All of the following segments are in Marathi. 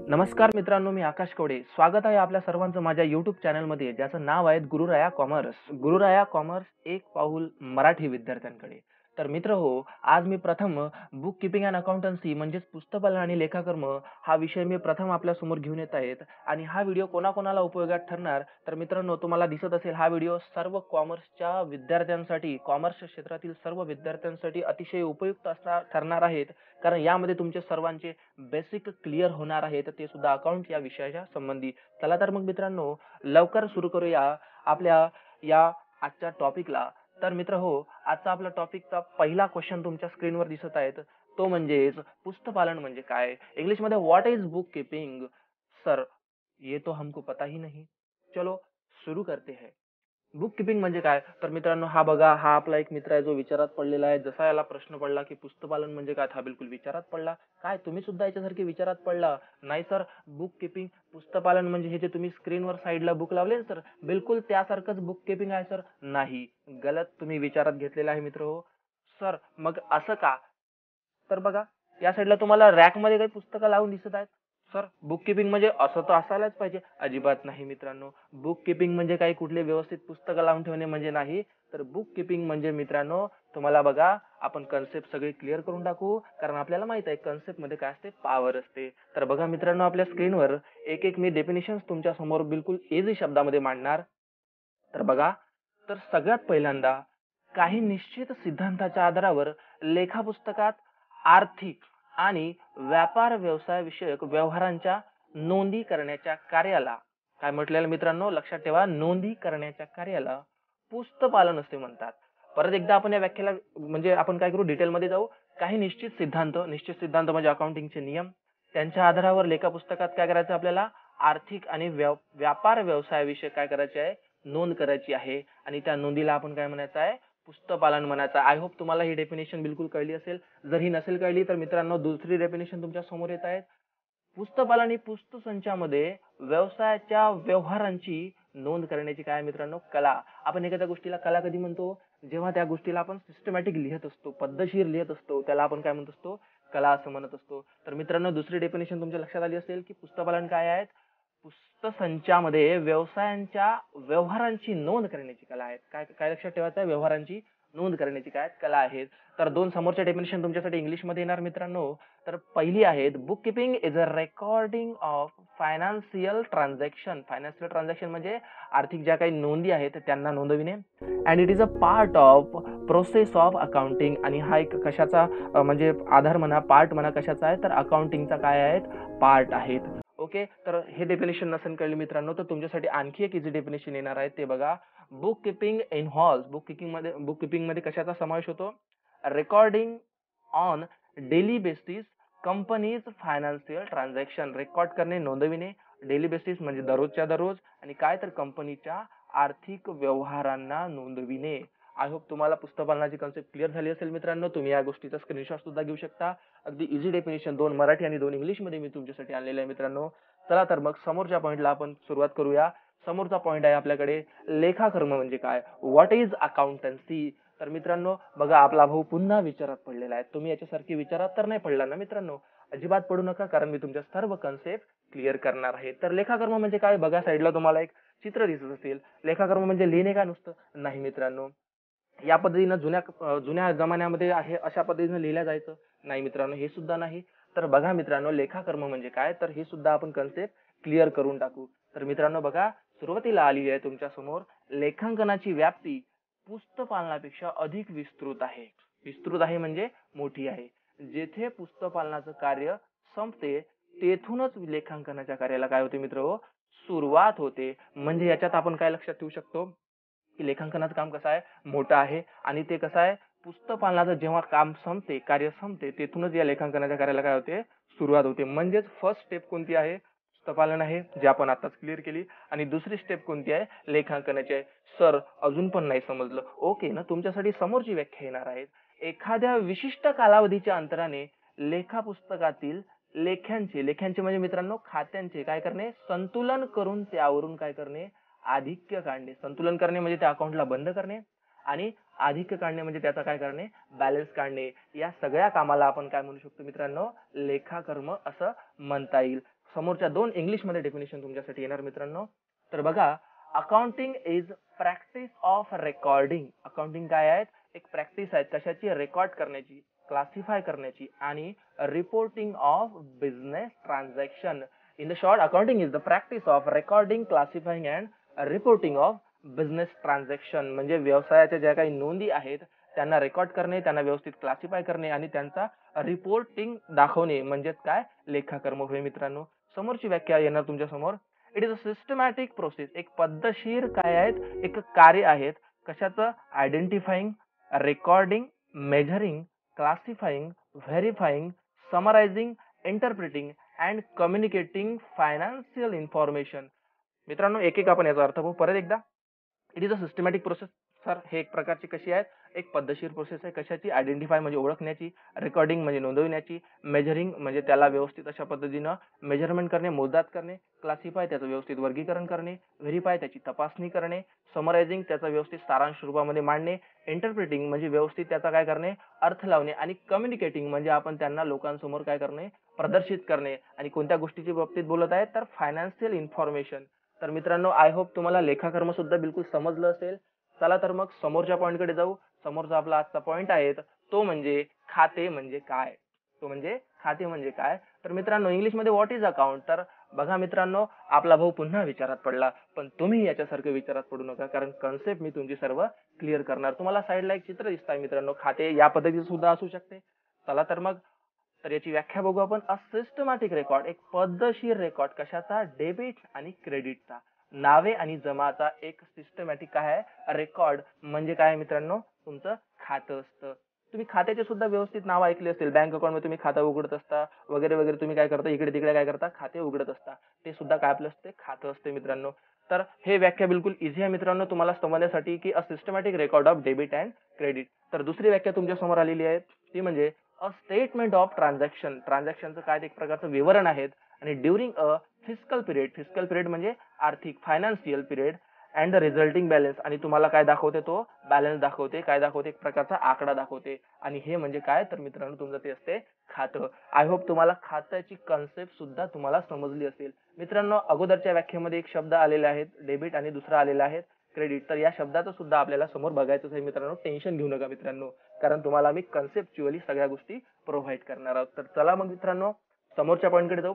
नमस्कार मित्रांनो, मी आकाश कवडे. स्वागत आहे आपल्या सर्वांचं माझ्या YouTube चॅनलमध्ये, ज्याचं नाव आहे गुरुराया कॉमर्स. गुरुराया कॉमर्स एक पाऊल मराठी विद्यार्थ्यांकडे. तर मित्रहो, आज मी प्रथम बुक कीपिंग अँड अकाउंटन्सी म्हणजेच पुस्तकपालन आणि लेखाकर्म हा विषय मी प्रथम आपल्यासमोर घेऊन येत आहेत. आणि हा व्हिडिओ कोणाकोणाला उपयोगात ठरणार, तर मित्रांनो तुम्हाला दिसत असेल हा व्हिडिओ सर्व कॉमर्सच्या विद्यार्थ्यांसाठी, कॉमर्स क्षेत्रातील सर्व विद्यार्थ्यांसाठी अतिशय उपयुक्त ठरणार आहेत. कारण यामध्ये तुमचे सर्वांचे बेसिक क्लिअर होणार आहेत, ते सुद्धा अकाउंट या विषयाच्या संबंधी. चला तर मग मित्रांनो, लवकर सुरू करूया आपल्या या आजच्या टॉपिकला. तर मित्र हो, आजचा आपला टॉपिकचा पहिला क्वेश्चन तुमच्या स्क्रीनवर दिसत आहेत, तो म्हणजेच पुस्तपालन म्हणजे काय. इंग्लिश मध्ये what is book keeping. Sir, ये तो हमको पता ही नहीं. चलो शुरू करते हैं. बुक कीपिंग म्हणजे काय, तर मित्रांनो हा बघा, हा आपला एक मित्र आहे जो विचारात पडलेला आहे. जसा याला प्रश्न पडला की पुस्तपालन म्हणजे काय, हा बिलकुल विचारात पडला. काय तुम्ही सुद्धा याच्यासारखे विचारात पडला नाही सर? बुक कीपिंग, पुस्तपालन म्हणजे हे जे तुम्ही स्क्रीनवर साईडला बुक लावले सर, बिलकुल त्यासारखंच बुक कीपिंग आहे सर. नाही, गलत तुम्ही विचारात घेतलेला आहे मित्र हो. सर मग असं का? तर बघा, या साईडला तुम्हाला रॅक मध्ये काही पुस्तकं लावून दिसत आहेत. सर बुक कीपिंग म्हणजे असं तर असायलाच पाहिजे. अजिबात नाही मित्रांनो. बुक कीपिंग म्हणजे काही कुठले व्यवस्थित पुस्तकं लावून ठेवणे म्हणजे नाही. तर बुक कीपिंग म्हणजे मित्रांनो, तुम्हाला बघा, आपण कन्सेप्ट सगळी क्लिअर करून टाकू, कारण आपल्याला माहित आहे कन्सेप्ट मध्ये काय असते, पॉवर असते. तर बघा मित्रांनो, आपल्या स्क्रीनवर एक एक मी डेफिनेशन तुमच्या समोर बिलकुल इझी शब्दामध्ये मांडणार. तर बघा, तर सगळ्यात पहिल्यांदा काही निश्चित सिद्धांताच्या आधारावर लेखा पुस्तकात आर्थिक आणि व्यापार व्यवसाय विषयक व्यवहारांच्या नोंदी करण्याच्या कार्याला काय म्हटलेलं मित्रांनो, लक्षात ठेवा, नोंदी करण्याच्या कार्याला पुस्तपालन असे म्हणतात. परत एकदा आपण या व्याख्याला म्हणजे आपण काय करू, डिटेलमध्ये जाऊ. काही निश्चित सिद्धांत म्हणजे अकाउंटिंगचे नियम, त्यांच्या आधारावर लेखा पुस्तकात काय करायचं आपल्याला, आर्थिक आणि व्यापार व्यवसायाविषयी काय करायचे आहे, नोंद करायची आहे. आणि त्या नोंदीला आपण काय म्हणायचं आहे, पुस्तपालन म्हणायचं. आय होप तुम्हाला ही डेफिनेशन बिलकुल कळली असेल. जर ही नसेल कळली तर मित्रांनो, दुसरी डेफिनेशन तुमच्या समोर येत आहे. पुस्तपालन ही पुस्तसंचामध्ये व्यवसायाच्या व्यवहारांची नोंद करण्याची काय मित्रांनो, कला. आपण एखाद्या गोष्टीला कला कधी म्हणतो, जेव्हा त्या गोष्टीला आपण सिस्टमॅटिक लिहित असतो, पद्धतशीर लिहित असतो, त्याला आपण काय म्हणत असतो, कला असं म्हणत असतो. तर मित्रांनो, दुसरी डेफिनेशन तुमच्या लक्षात आली असेल की पुस्तपालन काय आहे, पुस्तसंचामध्ये व्यवसायांच्या व्यवहारांची नोंद करण्याची कला आहे. काय काय लक्षात ठेवायचं आहे, व्यवहारांची नोंद करण्याची काय कला आहे. तर दोन समोरच्या डेफिनेशन तुमच्यासाठी इंग्लिश मध्ये येणार मित्रांनो. तर पहिली आहे, book keeping is a recording of financial transaction. Financial transaction म्हणजे आर्थिक ज्या काही नोंदी आहेत त्यांना नोंदविणे. And it is a part of process of accounting. आणि हा एक कशाचा म्हणजे आधार म्हणा, पार्ट म्हणा, कशाचा आहे, तर अकाउंटिंगचा काय आहेत, पार्ट आहेत. ओके, तर हे डेफिनेशन नसेल कळले मित्रांनो, तर तुमच्यासाठी आणखी एक इझी डेफिनेशन येणार आहे, ते बघा. Book keeping involves, book keeping मध्ये कशाचा समावेश होतो, recording on daily basis companies financial transaction. Record करणे, नोंदविणे, डेली बेसिस म्हणजे दररोजच्या दररोज, आणि काय तर कंपनीच्या आर्थिक व्यवहारांना नोंदविणे. आय होप तुम्हाला पुस्तकपालनाची कन्सेप्ट क्लिअर झाली असेल मित्रांनो. तुम्ही या गोष्टीचा स्क्रीनशॉट सुद्धा घेऊ शकता. अगदी इझी डेफिनेशन, दोन मराठी आणि दोन इंग्लिश मध्ये मी तुमच्यासाठी आणलेले आहे मित्रांनो. चला तर मग समोरच्या पॉइंटला आपण सुरुवात करूया. समोरचा पॉइंट आहे आपल्याकडे, लेखाकर्म म्हणजे काय, व्हॉट इज अकाउंटन्सी. तर मित्रांनो बघा, आपला भाऊ पुन्हा विचारात पडलेला आहे. तुम्ही याच्यासारखी विचारात तर नाही पडला ना मित्रांनो? अजिबात पडू नका, कारण मी तुमच्या सर्व कन्सेप्ट क्लिअर करणार आहे. तर लेखाकर्म म्हणजे काय, बघा साईडला तुम्हाला एक चित्र दिसत असेल. लेखाकर्म म्हणजे लिहिणे का नुसतं? नाही मित्रांनो. या पद्धतीनं जुन्या जमान्यामध्ये आहे अशा पद्धतीने लिहिल्या जायचं? नाही मित्रांनो, हे सुद्धा नाही. तर बघा मित्रांनो, लेखाकर्म म्हणजे काय, तर हे सुद्धा आपण कन्सेप्ट क्लिअर करून टाकू. तर मित्रांनो बघा, सुरुवातीला आलेली आहे तुमच्या समोर, लेखांकनाची व्याप्ती पुस्तपालनापेक्षा अधिक विस्तृत आहे. विस्तृत आहे म्हणजे मोठी आहे. जेथे पुस्तपालनाचं कार्य संपते, तेथूनच लेखांकनाच्या कार्याला काय होते मित्र हो, सुरुवात होते. म्हणजे याच्यात आपण काय लक्षात ठेवू शकतो की लेखांकनाचं काम कसं आहे, मोठं आहे. आणि ते कसं आहे, पुस्तकपालनाचं जेव्हा काम संपते, कार्य संपते, तेथूनच या लेखांकनाच्या कार्याला काय होते, सुरुवात होते. म्हणजेच फर्स्ट स्टेप कोणती आहे, पुस्तकपालन आहे, जे आपण आताच क्लिअर केली. आणि दुसरी स्टेप कोणती आहे, लेखांकनाची आहे. सर अजून पण नाही समजलं. ओके ना, तुमच्यासाठी समोरची व्याख्या येणार आहे. एखाद्या विशिष्ट कालावधीच्या अंतराने लेखा पुस्तकातील लेख्यांचे म्हणजे मित्रांनो खात्यांचे काय करणे, संतुलन करून त्यावरून काय करणे, आधिक्य काढणे. संतुलन करणे म्हणजे त्या अकाउंटला बंद करणे, आणि आधिक्य काढणे म्हणजे त्याचा काय करणे, बॅलन्स काढणे. या सगळ्या कामाला आपण काय म्हणू शकतो मित्रांनो, लेखाकर्म असं म्हणता येईल. समोरच्या दोन इंग्लिशमध्ये डेफिनेशन तुमच्यासाठी येणार मित्रांनो. तर बघा, accounting is practice of recording. Accounting काय आहे? एक प्रॅक्टिस आहे कशाची? रेकॉर्ड करण्याची, क्लासिफाय करण्याची आणि reporting of business transaction. In the short, accounting is the practice of recording, classifying and reporting of business transaction. म्हणजे व्यवसायाच्या ज्या काही नोंदी आहेत त्यांना रेकॉर्ड करणे, त्यांना व्यवस्थित क्लासिफाय करणे आणि त्यांचा रिपोर्टिंग दाखवणे म्हणजेच काय? लेखाकर्म होय मित्रांनो. समोरची व्याख्या येणार तुमच्या समोर. It is a systematic process. एक पद्धतशीर काय आहेत? एक कार्य आहेत. कशाचं? Identifying, recording, measuring, classifying, verifying, summarising, interpreting and communicating financial information. मित्रांनो, एक एक आपण याचा अर्थ पाहू परत एकदा. It is a systematic process. Sir, हे एक प्रकारची कशी आहे? एक पद्धतशीर प्रोसेस आहे. कशाची? आयडेंटिफाय म्हणजे ओळखण्याची, रेकॉर्डिंग म्हणजे नोंदविण्याची, मेजरिंग म्हणजे त्याला व्यवस्थित अशा पद्धतीनं मेजरमेंट करणे, मोजदाद करणे, क्लासिफाय त्याचं व्यवस्थित वर्गीकरण करणे, व्हेरीफाय त्याची तपासणी करणे, समरायझिंग त्याचा व्यवस्थित सारांश रूपामध्ये मांडणे, इंटरप्रिटिंग म्हणजे व्यवस्थित त्याचा काय करणे? अर्थ लावणे आणि कम्युनिकेटिंग म्हणजे आपण त्यांना लोकांसमोर काय करणे? प्रदर्शित करणे. आणि कोणत्या गोष्टीच्या बाबतीत बोलत आहेत? तर फायनान्शियल इन्फॉर्मेशन. तर मित्रांनो, आय होप तुम्हाला लेखाकर्म सुद्धा बिलकुल समजलं असेल. चला तर मग समोरच्या पॉईंटकडे जाऊ. समोरचा आपला आजचा पॉईंट आहे तो म्हणजे खाते म्हणजे काय? तो म्हणजे खाते म्हणजे काय? तर मित्रांनो, इंग्लिशमध्ये व्हॉट इज अकाउंट? तर बघा मित्रांनो, आपला भाऊ पुन्हा विचारात पडला, पण तुम्ही याच्यासारखं विचारात पडू नका, कारण कन्सेप्ट मी तुमची सर्व क्लिअर करणार. तुम्हाला साईडला एक चित्र दिसतंय मित्रांनो, खाते या पद्धतीचं सुद्धा असू शकते. चला तर मग, तर याची व्याख्या बघू आपण. अ सिस्टमॅटिक रेकॉर्ड, एक पद्धतशीर रेकॉर्ड. कशाचा? डेबिट आणि क्रेडिटचा, नावे आणि जमाचा एक सिस्टमॅटिक काय आहे? रेकॉर्ड. म्हणजे काय मित्रांनो? तुमचं खातं असतं. तुम्ही खात्याचे सुद्धा व्यवस्थित नाव ऐकले असतील. बँक अकाउंट मध्ये तुम्ही खातं उघडत असता वगैरे वगैरे. तुम्ही काय करता? इकडे तिकडे काय करता? खाते उघडत असता. ते सुद्धा काय आपलं असते? खातं असते मित्रांनो. तर हे व्याख्या बिलकुल इझी आहे मित्रांनो तुम्हाला समजण्यासाठी, की a systematic record of debit and credit. तर दुसरी व्याख्या तुमच्या समोर आलेली आहे, ती म्हणजे अ स्टेटमेंट ऑफ ट्रान्झॅक्शन. ट्रान्झॅक्शनचं काय? एक प्रकारचं विवरण आहे. आणि during a fiscal period. Fiscal period म्हणजे आर्थिक, financial period. And the resulting balance. आणि तुम्हाला काय दाखवते? तो बॅलन्स दाखवते. काय दाखवते? एक प्रकारचा आकडा दाखवते. आणि हे म्हणजे काय? तर मित्रांनो, तुमचं ते असते खातं. आय होप तुम्हाला खात्याची कन्सेप्ट सुद्धा तुम्हाला समजली असेल. मित्रांनो, अगोदरच्या व्याख्येमध्ये एक शब्द आलेले आहेत डेबिट आणि दुसरा आलेला आहे क्रेडिट. तर या शब्दाचं सुद्धा आपल्याला समोर बघायचं आहे मित्रांनो. टेन्शन घेऊ नका मित्रांनो, कारण तुम्हाला मी कन्सेप्च्युअली सगळ्या गोष्टी प्रोव्हाइड करणार आहोत. तर चला मग मित्रांनो, समोरच्या पॉईंटकडे जाऊ.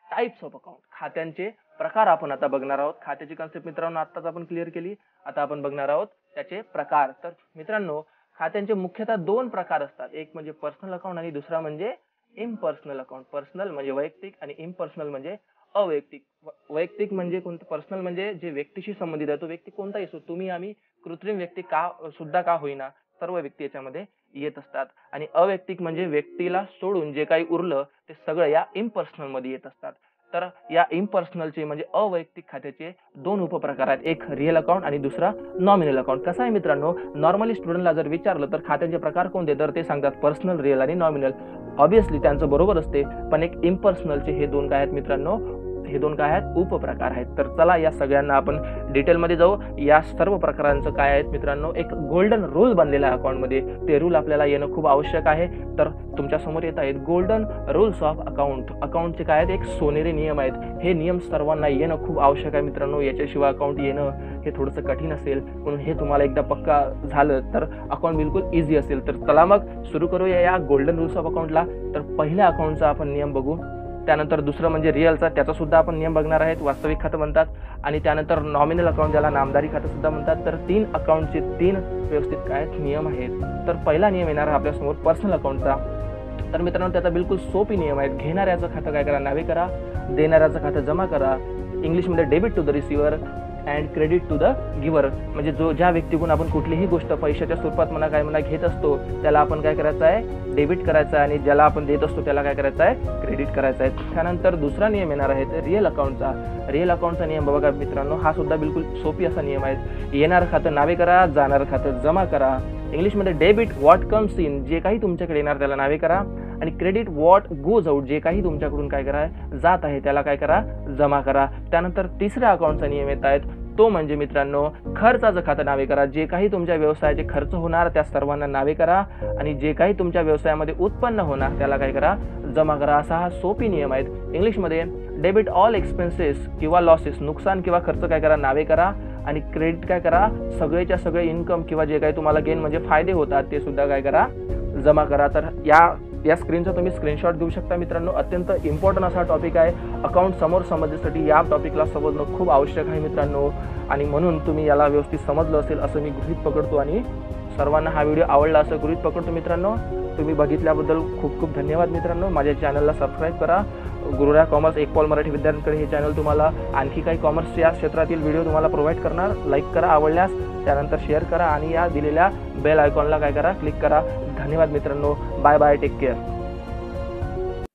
टाइप्स ऑफ अकाउंट, खात्यांचे प्रकार आपण आता बघणार आहोत. खात्याची कन्सेप्ट मित्रांनो आत्ताच आपण क्लिअर केली. आता आपण बघणार आहोत त्याचे प्रकार. तर मित्रांनो, खात्यांचे मुख्यतः दोन प्रकार असतात. एक म्हणजे पर्सनल अकाउंट आणि दुसरा म्हणजे इम्पर्सनल अकाउंट. पर्सनल म्हणजे वैयक्तिक आणि इम्पर्सनल म्हणजे अवैयक्तिक. वैयक्तिक म्हणजे कोणतं? पर्सनल म्हणजे जे व्यक्तीशी संबंधित आहे, तो व्यक्ती कोणताही असो, तुम्ही आम्ही, कृत्रिम व्यक्ती का सुद्धा का होईना, सर्व व्यक्ती याच्यामध्ये येत असतात. आणि अवैयक्तिक म्हणजे व्यक्तीला सोडून जे काही उरलं ते सगळं या इम्पर्सनल मध्ये येत असतात. तर या इम्पर्सनलचे म्हणजे अवैयक्तिक खात्याचे दोन उपप्रकार आहेत. एक रिअल अकाउंट आणि दुसरा नॉमिनल अकाउंट. कसं आहे मित्रांनो, नॉर्मली स्टुडंटला जर विचारलं तर खात्यांचे प्रकार कोणते, तर ते सांगतात पर्सनल, रिअल आणि नॉमिनल. ऑब्विसली त्यांचं बरोबर असते, पण एक इम्पर्सनलचे हे दोन काय आहेत मित्रांनो? हे दोन काय आहेत? उपप्रकार आहेत. तर चला या सगळ्यांना आपण डिटेलमध्ये जाऊ. या सर्व प्रकारांचं काय आहेत मित्रांनो? एक गोल्डन रूल बनलेला आहे अकाउंटमध्ये. ते रूल आपल्याला येणं खूप आवश्यक आहे. तर तुमच्या समोर येत आहेत गोल्डन रूल्स ऑफ अकाउंट. अकाउंटचे काय आहेत? एक सोनेरी नियम आहेत. हे नियम सर्वांना येणं खूप आवश्यक आहे मित्रांनो. याच्याशिवाय अकाउंट येणं हे थोडंसं कठीण असेल, म्हणून हे तुम्हाला एकदा पक्का झालं तर अकाउंट बिलकुल इझी असेल. तर चला मग सुरू करूया या गोल्डन रूल्स ऑफ अकाउंटला. तर पहिल्या अकाउंटचा आपण नियम बघू. त्यानंतर दुसरं म्हणजे रिअलचा, त्याचा सुद्धा आपण नियम बघणार आहेत. वास्तविक खातं म्हणतात. आणि त्यानंतर नॉमिनल अकाउंट, ज्याला नामदारी खातं सुद्धा म्हणतात. तर तीन अकाउंटचे तीन व्यवस्थित काय नियम आहेत. तर पहिला नियम येणार आपल्यासमोर पर्सनल अकाउंटचा. तर मित्रांनो, त्याचा बिलकुल सोपी नियम आहेत. घेणाऱ्याचं खातं काय करा? नावे करा. देणाऱ्याचं खातं जमा करा. इंग्लिशमध्ये debit to the receiver and credit to the giver. म्हणजे ज्या व्यक्तीकडून आपण कुठलीही गोष्ट पैशाच्या स्वरूपात म्हणा काय म्हणा घेत असतो, त्याला आपण काय करायचं आहे? डेबिट करायचं आहे. आणि ज्याला आपण देत असतो त्याला काय करायचं आहे? क्रेडिट करायचं आहे. त्यानंतर दुसरा नियम येणार आहे रिअल अकाउंटचा. रिअल अकाउंटचा नियम बघा मित्रांनो, हा सुद्धा बिलकुल सोपी असा नियम आहे. येणारं खातं नावे करा, जाणारं खातं जमा करा. इंग्लिशमध्ये डेबिट व्हॉट कम्स इन, जे काही तुमच्याकडे येणार त्याला नावे करा. आणि क्रेडिट व्हॉट गोज आउट, जे काही तुमच्याकडून काय करा जात आहे त्याला काय करा? जमा करा. त्यानंतर तिसऱ्या अकाउंटचा नियम येत आहेत, तो म्हणजे मित्रांनो खर्चाचं खातं नावे करा. जे काही तुमच्या व्यवसायाचे खर्च होणार त्या सर्वांना नावे करा. आणि जे काही तुमच्या व्यवसायामध्ये उत्पन्न होणार त्याला काय करा? जमा करा. असा हा सोपी नियम आहेत. इंग्लिशमध्ये डेबिट ऑल एक्सपेन्सेस किंवा लॉसेस, नुकसान किंवा खर्च काय करा, नावे करा. आणि क्रेडिट काय करा, सगळेच्या सगळे इन्कम किंवा जे काही तुम्हाला गेन म्हणजे फायदे होतात ते सुद्धा काय करा, जमा करा. तर या स्क्रीनचा तुम्ही स्क्रीनशॉट देऊ शकता मित्रांनो. अत्यंत इम्पॉर्टंट असा टॉपिक आहे. अकाउंट समोर समजण्यासाठी या टॉपिकला समजणं खूप आवश्यक आहे मित्रांनो. आणि म्हणून तुम्ही याला व्यवस्थित समजलं असेल असं मी गृहीत पकडतो आणि सर्वांना हा व्हिडिओ आवडला असं गृहीत पकडतो मित्रांनो. तुम्ही बघितल्याबद्दल खूप खूप धन्यवाद मित्रांनो. माझ्या चॅनलला सबस्क्राईब करा. गुरुराया कॉमर्स एक पाऊल मराठी विद्यार्थ्यांकडे हे चॅनल तुम्हाला आणखी काही कॉमर्सच्या क्षेत्रातील व्हिडिओ तुम्हाला प्रोव्हाइड करणार. लाईक करा आवडल्यास, त्यानंतर शेअर करा आणि या दिलेल्या बेल आयकॉनला काय करा, क्लिक करा. धन्यवाद मित्रांनो. Bye bye, take care.